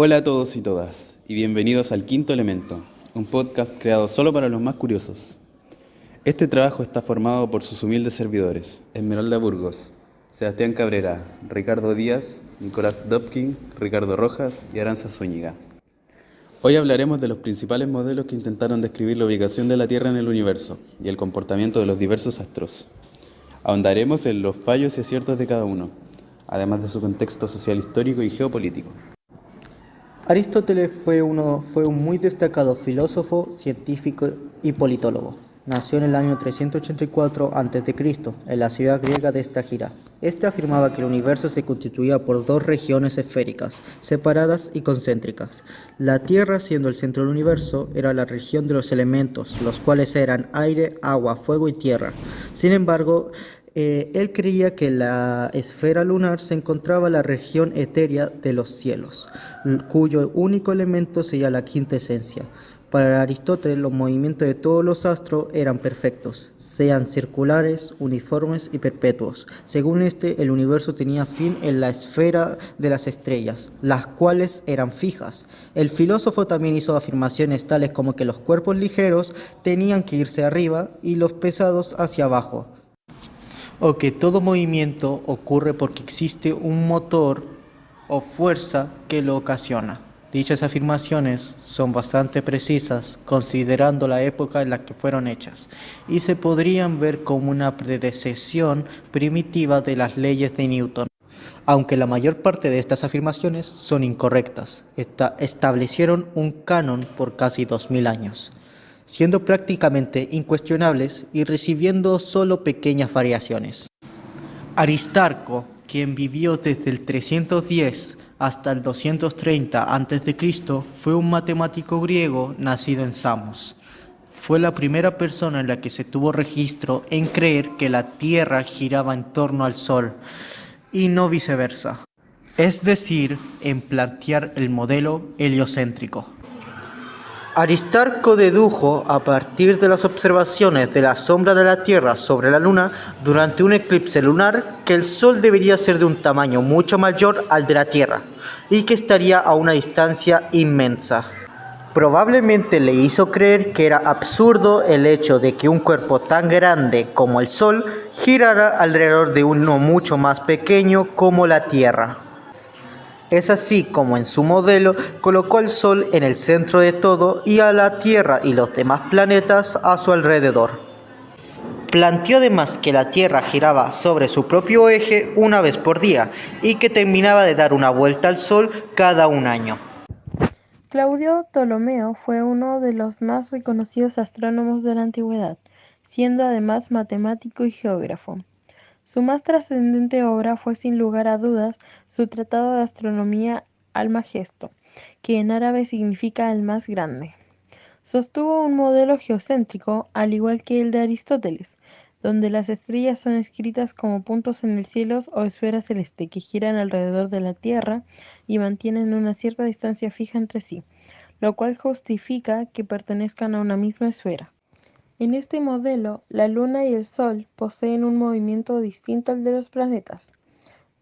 Hola a todos y todas, y bienvenidos al Quinto Elemento, un podcast creado solo para los más curiosos. Este trabajo está formado por sus humildes servidores, Esmeralda Burgos, Sebastián Cabrera, Ricardo Díaz, Nicolás Dobkin, Ricardo Rojas y Aranza Zúñiga. Hoy hablaremos de los principales modelos que intentaron describir la ubicación de la Tierra en el universo y el comportamiento de los diversos astros. Ahondaremos en los fallos y aciertos de cada uno, además de su contexto social, histórico y geopolítico. Aristóteles fue un muy destacado filósofo, científico y politólogo. Nació en el año 384 a.C., en la ciudad griega de Estagira. Este afirmaba que el universo se constituía por dos regiones esféricas, separadas y concéntricas. La Tierra, siendo el centro del universo, era la región de los elementos, los cuales eran aire, agua, fuego y tierra. Sin embargo, él creía que la esfera lunar se encontraba en la región etérea de los cielos, cuyo único elemento sería la quinta esencia. Para Aristóteles, los movimientos de todos los astros eran perfectos, sean circulares, uniformes y perpetuos. Según este, el universo tenía fin en la esfera de las estrellas, las cuales eran fijas. El filósofo también hizo afirmaciones tales como que los cuerpos ligeros tenían que irse arriba y los pesados hacia abajo, o que todo movimiento ocurre porque existe un motor o fuerza que lo ocasiona. Dichas afirmaciones son bastante precisas considerando la época en la que fueron hechas y se podrían ver como una predecesión primitiva de las leyes de Newton. Aunque la mayor parte de estas afirmaciones son incorrectas, establecieron un canon por casi 2000 años, siendo prácticamente incuestionables y recibiendo solo pequeñas variaciones. Aristarco, quien vivió desde el 310 hasta el 230 a.C., fue un matemático griego nacido en Samos. Fue la primera persona en la que se tuvo registro en creer que la Tierra giraba en torno al Sol y no viceversa, es decir, en plantear el modelo heliocéntrico. Aristarco dedujo, a partir de las observaciones de la sombra de la Tierra sobre la Luna durante un eclipse lunar, que el Sol debería ser de un tamaño mucho mayor al de la Tierra y que estaría a una distancia inmensa. Probablemente le hizo creer que era absurdo el hecho de que un cuerpo tan grande como el Sol girara alrededor de uno mucho más pequeño como la Tierra. Es así como en su modelo colocó al Sol en el centro de todo y a la Tierra y los demás planetas a su alrededor. Planteó además que la Tierra giraba sobre su propio eje una vez por día y que terminaba de dar una vuelta al Sol cada un año. Claudio Ptolomeo fue uno de los más reconocidos astrónomos de la antigüedad, siendo además matemático y geógrafo. Su más trascendente obra fue sin lugar a dudas su Tratado de Astronomía Almagesto, que en árabe significa el más grande. Sostuvo un modelo geocéntrico, al igual que el de Aristóteles, donde las estrellas son escritas como puntos en el cielo o esferas celestes que giran alrededor de la Tierra y mantienen una cierta distancia fija entre sí, lo cual justifica que pertenezcan a una misma esfera. En este modelo, la Luna y el Sol poseen un movimiento distinto al de los planetas.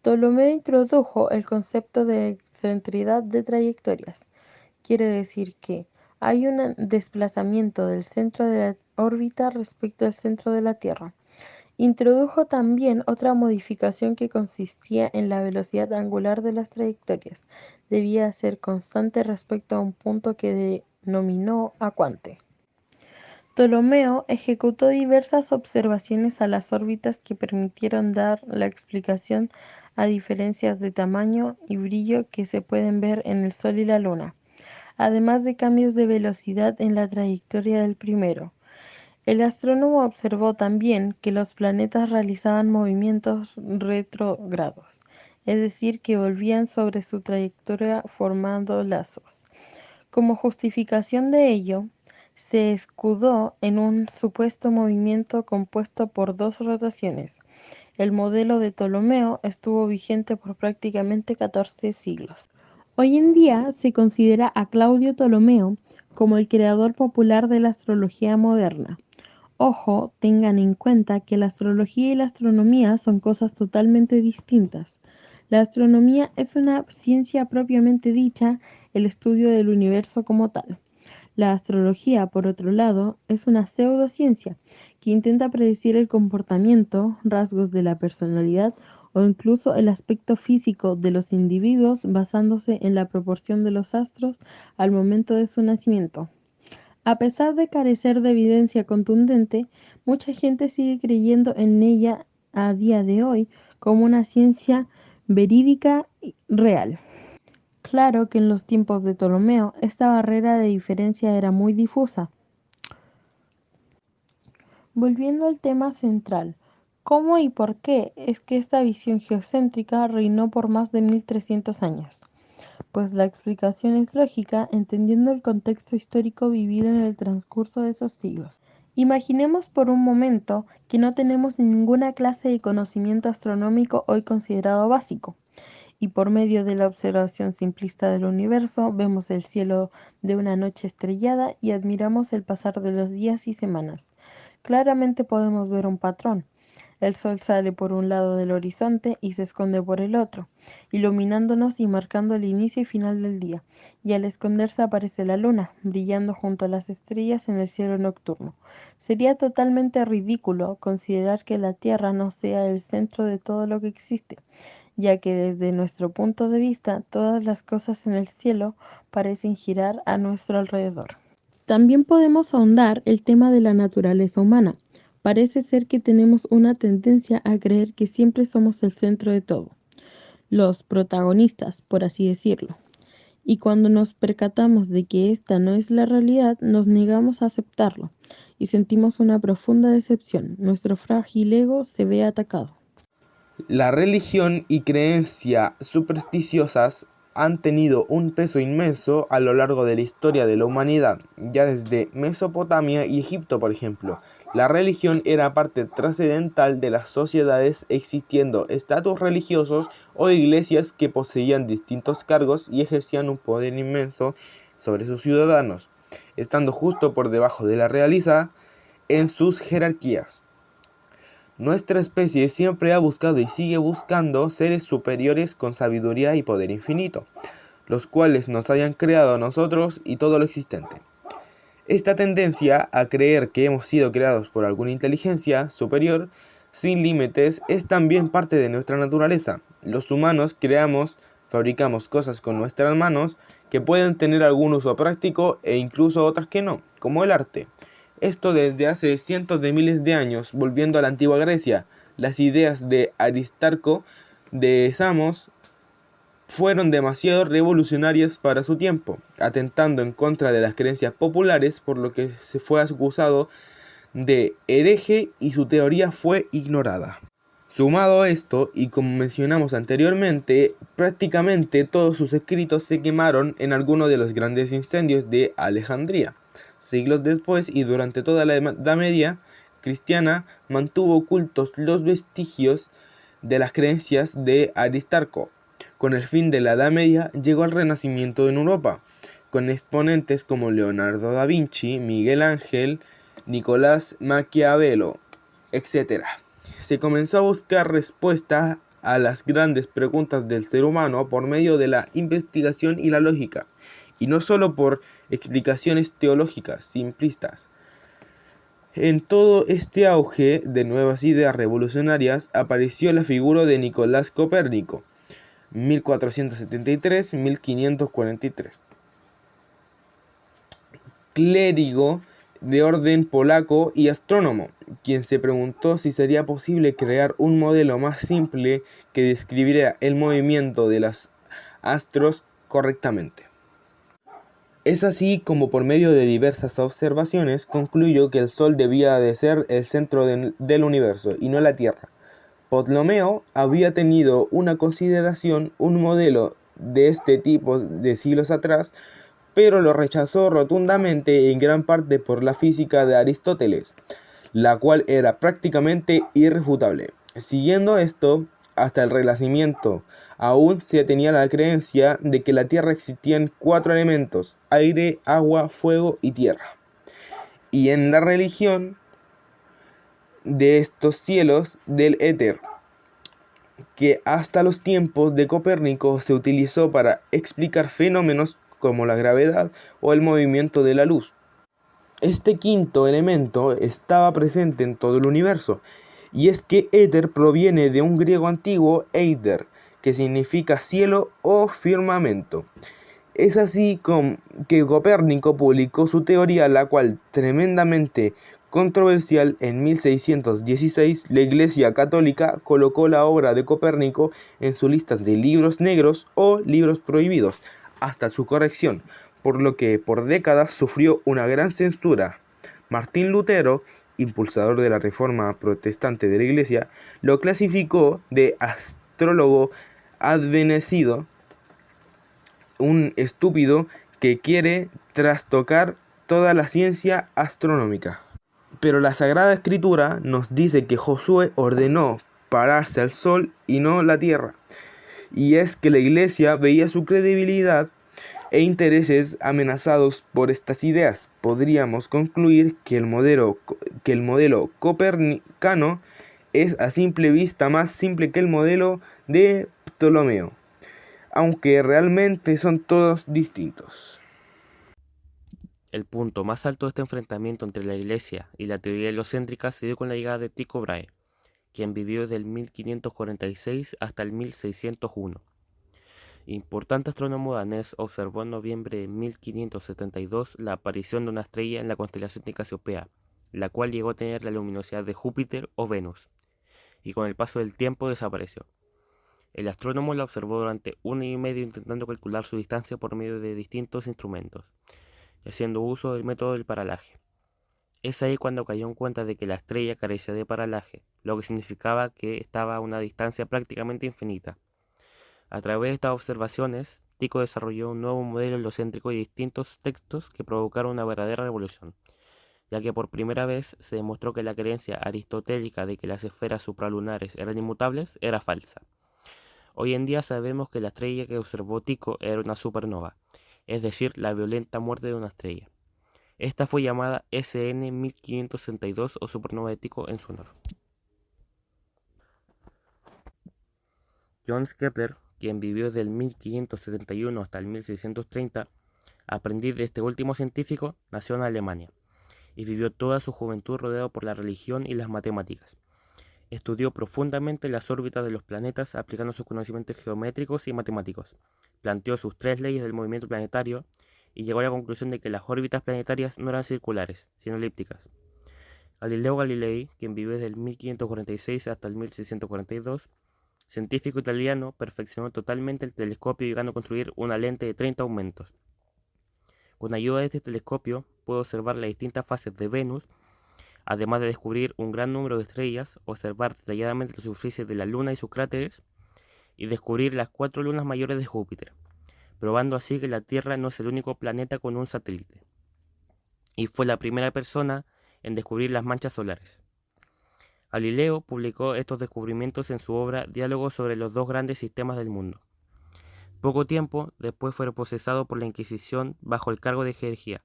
Ptolomeo introdujo el concepto de excentricidad de trayectorias. Quiere decir que hay un desplazamiento del centro de la órbita respecto al centro de la Tierra. Introdujo también otra modificación que consistía en la velocidad angular de las trayectorias. Debía ser constante respecto a un punto que denominó aquante. Ptolomeo ejecutó diversas observaciones a las órbitas que permitieron dar la explicación a diferencias de tamaño y brillo que se pueden ver en el Sol y la Luna, además de cambios de velocidad en la trayectoria del primero. El astrónomo observó también que los planetas realizaban movimientos retrógrados, es decir, que volvían sobre su trayectoria formando lazos. Como justificación de ello, se escudó en un supuesto movimiento compuesto por dos rotaciones. El modelo de Ptolomeo estuvo vigente por prácticamente 14 siglos. Hoy en día se considera a Claudio Ptolomeo como el creador popular de la astrología moderna. Ojo, tengan en cuenta que la astrología y la astronomía son cosas totalmente distintas. La astronomía es una ciencia propiamente dicha, el estudio del universo como tal. La astrología, por otro lado, es una pseudociencia que intenta predecir el comportamiento, rasgos de la personalidad o incluso el aspecto físico de los individuos basándose en la proporción de los astros al momento de su nacimiento. A pesar de carecer de evidencia contundente, mucha gente sigue creyendo en ella a día de hoy como una ciencia verídica y real. Claro que en los tiempos de Ptolomeo esta barrera de diferencia era muy difusa. Volviendo al tema central, ¿cómo y por qué es que esta visión geocéntrica reinó por más de 1300 años? Pues la explicación es lógica entendiendo el contexto histórico vivido en el transcurso de esos siglos. Imaginemos por un momento que no tenemos ninguna clase de conocimiento astronómico hoy considerado básico, y por medio de la observación simplista del universo vemos el cielo de una noche estrellada y admiramos el pasar de los días y semanas. Claramente podemos ver un patrón. El sol sale por un lado del horizonte y se esconde por el otro, iluminándonos y marcando el inicio y final del día, y al esconderse aparece la luna, brillando junto a las estrellas en el cielo nocturno. Sería totalmente ridículo considerar que la Tierra no sea el centro de todo lo que existe, ya que desde nuestro punto de vista todas las cosas en el cielo parecen girar a nuestro alrededor. También podemos ahondar el tema de la naturaleza humana. Parece ser que tenemos una tendencia a creer que siempre somos el centro de todo, los protagonistas, por así decirlo. Y cuando nos percatamos de que esta no es la realidad, nos negamos a aceptarlo y sentimos una profunda decepción. Nuestro frágil ego se ve atacado. La religión y creencias supersticiosas han tenido un peso inmenso a lo largo de la historia de la humanidad, ya desde Mesopotamia y Egipto, por ejemplo. La religión era parte trascendental de las sociedades, existiendo estatutos religiosos o iglesias que poseían distintos cargos y ejercían un poder inmenso sobre sus ciudadanos, estando justo por debajo de la realeza en sus jerarquías. Nuestra especie siempre ha buscado y sigue buscando seres superiores con sabiduría y poder infinito, los cuales nos hayan creado a nosotros y todo lo existente. Esta tendencia a creer que hemos sido creados por alguna inteligencia superior sin límites es también parte de nuestra naturaleza. Los humanos fabricamos cosas con nuestras manos que pueden tener algún uso práctico e incluso otras que no, como el arte. Esto desde hace cientos de miles de años. Volviendo a la antigua Grecia, las ideas de Aristarco de Samos fueron demasiado revolucionarias para su tiempo, atentando en contra de las creencias populares, por lo que se fue acusado de hereje y su teoría fue ignorada. Sumado a esto, y como mencionamos anteriormente, prácticamente todos sus escritos se quemaron en alguno de los grandes incendios de Alejandría. Siglos después y durante toda la Edad Media cristiana mantuvo ocultos los vestigios de las creencias de Aristarco. Con el fin de la Edad Media llegó el Renacimiento en Europa, con exponentes como Leonardo da Vinci, Miguel Ángel, Nicolás Maquiavelo, etc. Se comenzó a buscar respuestas a las grandes preguntas del ser humano por medio de la investigación y la lógica, y no solo por explicaciones teológicas simplistas. En todo este auge de nuevas ideas revolucionarias apareció la figura de Nicolás Copérnico, 1473-1543, clérigo de orden polaco y astrónomo, quien se preguntó si sería posible crear un modelo más simple que describiera el movimiento de los astros correctamente. Es así como por medio de diversas observaciones concluyó que el Sol debía de ser el centro del universo y no la Tierra. Ptolomeo había tenido un modelo de este tipo de siglos atrás, pero lo rechazó rotundamente en gran parte por la física de Aristóteles, la cual era prácticamente irrefutable. Siguiendo esto, hasta el Renacimiento, aún se tenía la creencia de que en la Tierra existían 4 elementos: aire, agua, fuego y tierra. Y en la religión de estos cielos del éter, que hasta los tiempos de Copérnico se utilizó para explicar fenómenos como la gravedad o el movimiento de la luz. Este quinto elemento estaba presente en todo el universo, y es que éter proviene de un griego antiguo eider, que significa cielo o firmamento. Es así que Copérnico publicó su teoría, la cual, tremendamente controversial, en 1616 la Iglesia Católica colocó la obra de Copérnico en su lista de libros negros o libros prohibidos, hasta su corrección, por lo que por décadas sufrió una gran censura. Martín Lutero, impulsador de la reforma protestante de la Iglesia, lo clasificó de astrólogo advenecido, un estúpido que quiere trastocar toda la ciencia astronómica. Pero la Sagrada Escritura nos dice que Josué ordenó pararse al sol y no la tierra. Y es que la Iglesia veía su credibilidad e intereses amenazados por estas ideas. Podríamos concluir que el modelo copernicano es a simple vista más simple que el modelo de Ptolomeo, aunque realmente son todos distintos. El punto más alto de este enfrentamiento entre la Iglesia y la teoría heliocéntrica se dio con la llegada de Tycho Brahe, quien vivió del 1546 hasta el 1601. Importante astrónomo danés, observó en noviembre de 1572 la aparición de una estrella en la constelación de Casiopea, la cual llegó a tener la luminosidad de Júpiter o Venus, y con el paso del tiempo desapareció. El astrónomo la observó durante 1 año y medio intentando calcular su distancia por medio de distintos instrumentos, y haciendo uso del método del paralaje. Es ahí cuando cayó en cuenta de que la estrella carecía de paralaje, lo que significaba que estaba a una distancia prácticamente infinita. A través de estas observaciones, Tycho desarrolló un nuevo modelo heliocéntrico y distintos textos que provocaron una verdadera revolución, ya que por primera vez se demostró que la creencia aristotélica de que las esferas supralunares eran inmutables era falsa. Hoy en día sabemos que la estrella que observó Tycho era una supernova, es decir, la violenta muerte de una estrella. Esta fue llamada SN 1562 o supernova de Tycho en su honor. Johannes Kepler, quien vivió del 1571 hasta el 1630, aprendiz de este último científico, nació en Alemania y vivió toda su juventud rodeado por la religión y las matemáticas. Estudió profundamente las órbitas de los planetas aplicando sus conocimientos geométricos y matemáticos. Planteó sus 3 leyes del movimiento planetario y llegó a la conclusión de que las órbitas planetarias no eran circulares, sino elípticas. Galileo Galilei, quien vivió desde el 1546 hasta el 1642, científico italiano, perfeccionó totalmente el telescopio llegando a construir una lente de 30 aumentos. Con ayuda de este telescopio pudo observar las distintas fases de Venus, además de descubrir un gran número de estrellas, observar detalladamente la superficie de la Luna y sus cráteres, y descubrir las 4 lunas mayores de Júpiter, probando así que la Tierra no es el único planeta con un satélite. Y fue la primera persona en descubrir las manchas solares. Galileo publicó estos descubrimientos en su obra Diálogos sobre los 2 grandes sistemas del mundo. Poco tiempo después fue procesado por la Inquisición bajo el cargo de herejía.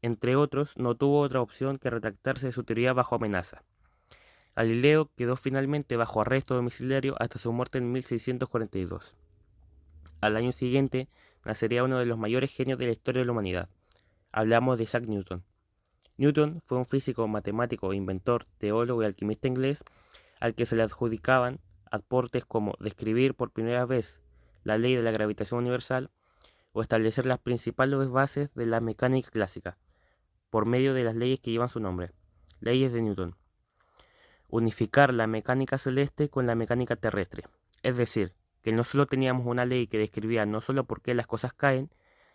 Entre otros, no tuvo otra opción que retractarse de su teoría bajo amenaza. Galileo quedó finalmente bajo arresto domiciliario hasta su muerte en 1642. Al año siguiente, nacería uno de los mayores genios de la historia de la humanidad. Hablamos de Isaac Newton. Newton fue un físico, matemático, inventor, teólogo y alquimista inglés al que se le adjudicaban aportes como describir por primera vez la ley de la gravitación universal o establecer las principales bases de la mecánica clásica, por medio de las leyes que llevan su nombre, leyes de Newton. Unificar la mecánica celeste con la mecánica terrestre, es decir, que no solo teníamos una ley que describía no solo por qué las cosas caen,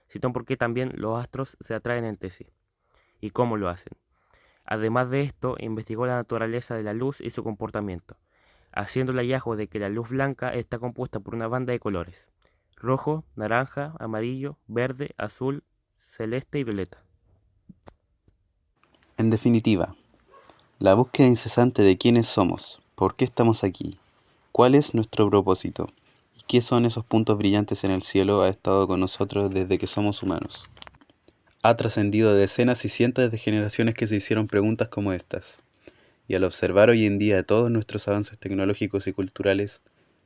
sino por qué también los astros se atraen entre sí, y cómo lo hacen. Además de esto, investigó la naturaleza de la luz y su comportamiento, haciendo el hallazgo de que la luz blanca está compuesta por una banda de colores: rojo, naranja, amarillo, verde, azul, celeste y violeta. En definitiva, la búsqueda incesante de quiénes somos, por qué estamos aquí, cuál es nuestro propósito y qué son esos puntos brillantes en el cielo ha estado con nosotros desde que somos humanos. Ha trascendido decenas y cientos de generaciones que se hicieron preguntas como estas, y al observar hoy en día todos nuestros avances tecnológicos y culturales,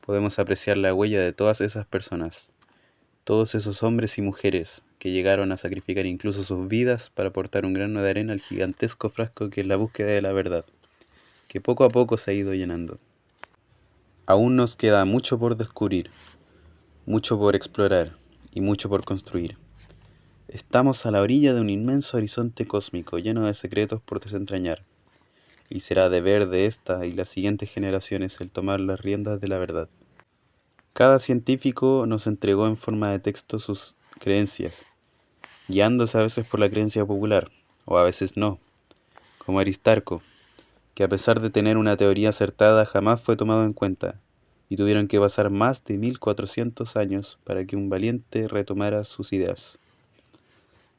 podemos apreciar la huella de todas esas personas, todos esos hombres y mujeres que llegaron a sacrificar incluso sus vidas para aportar un grano de arena al gigantesco frasco que es la búsqueda de la verdad, que poco a poco se ha ido llenando. Aún nos queda mucho por descubrir, mucho por explorar y mucho por construir. Estamos a la orilla de un inmenso horizonte cósmico lleno de secretos por desentrañar, y será deber de esta y las siguientes generaciones el tomar las riendas de la verdad. Cada científico nos entregó en forma de texto sus creencias, guiándose a veces por la creencia popular, o a veces no, como Aristarco, que a pesar de tener una teoría acertada jamás fue tomado en cuenta, y tuvieron que pasar más de 1400 años para que un valiente retomara sus ideas.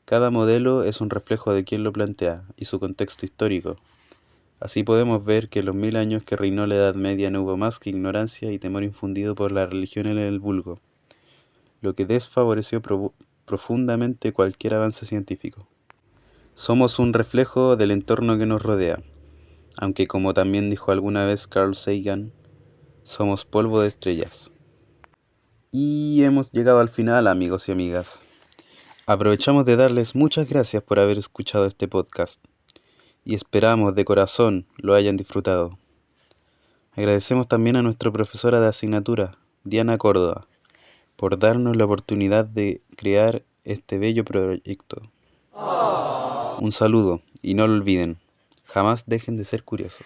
Cada modelo es un reflejo de quien lo plantea y su contexto histórico. Así podemos ver que en los 1000 años que reinó la Edad Media no hubo más que ignorancia y temor infundido por la religión en el vulgo, lo que desfavoreció profundamente cualquier avance científico. Somos un reflejo del entorno que nos rodea, aunque como también dijo alguna vez Carl Sagan, somos polvo de estrellas. Y hemos llegado al final, amigos y amigas. Aprovechamos de darles muchas gracias por haber escuchado este podcast y esperamos de corazón lo hayan disfrutado. Agradecemos también a nuestra profesora de asignatura, Diana Córdoba, por darnos la oportunidad de crear este bello proyecto. Un saludo y no lo olviden, jamás dejen de ser curiosos.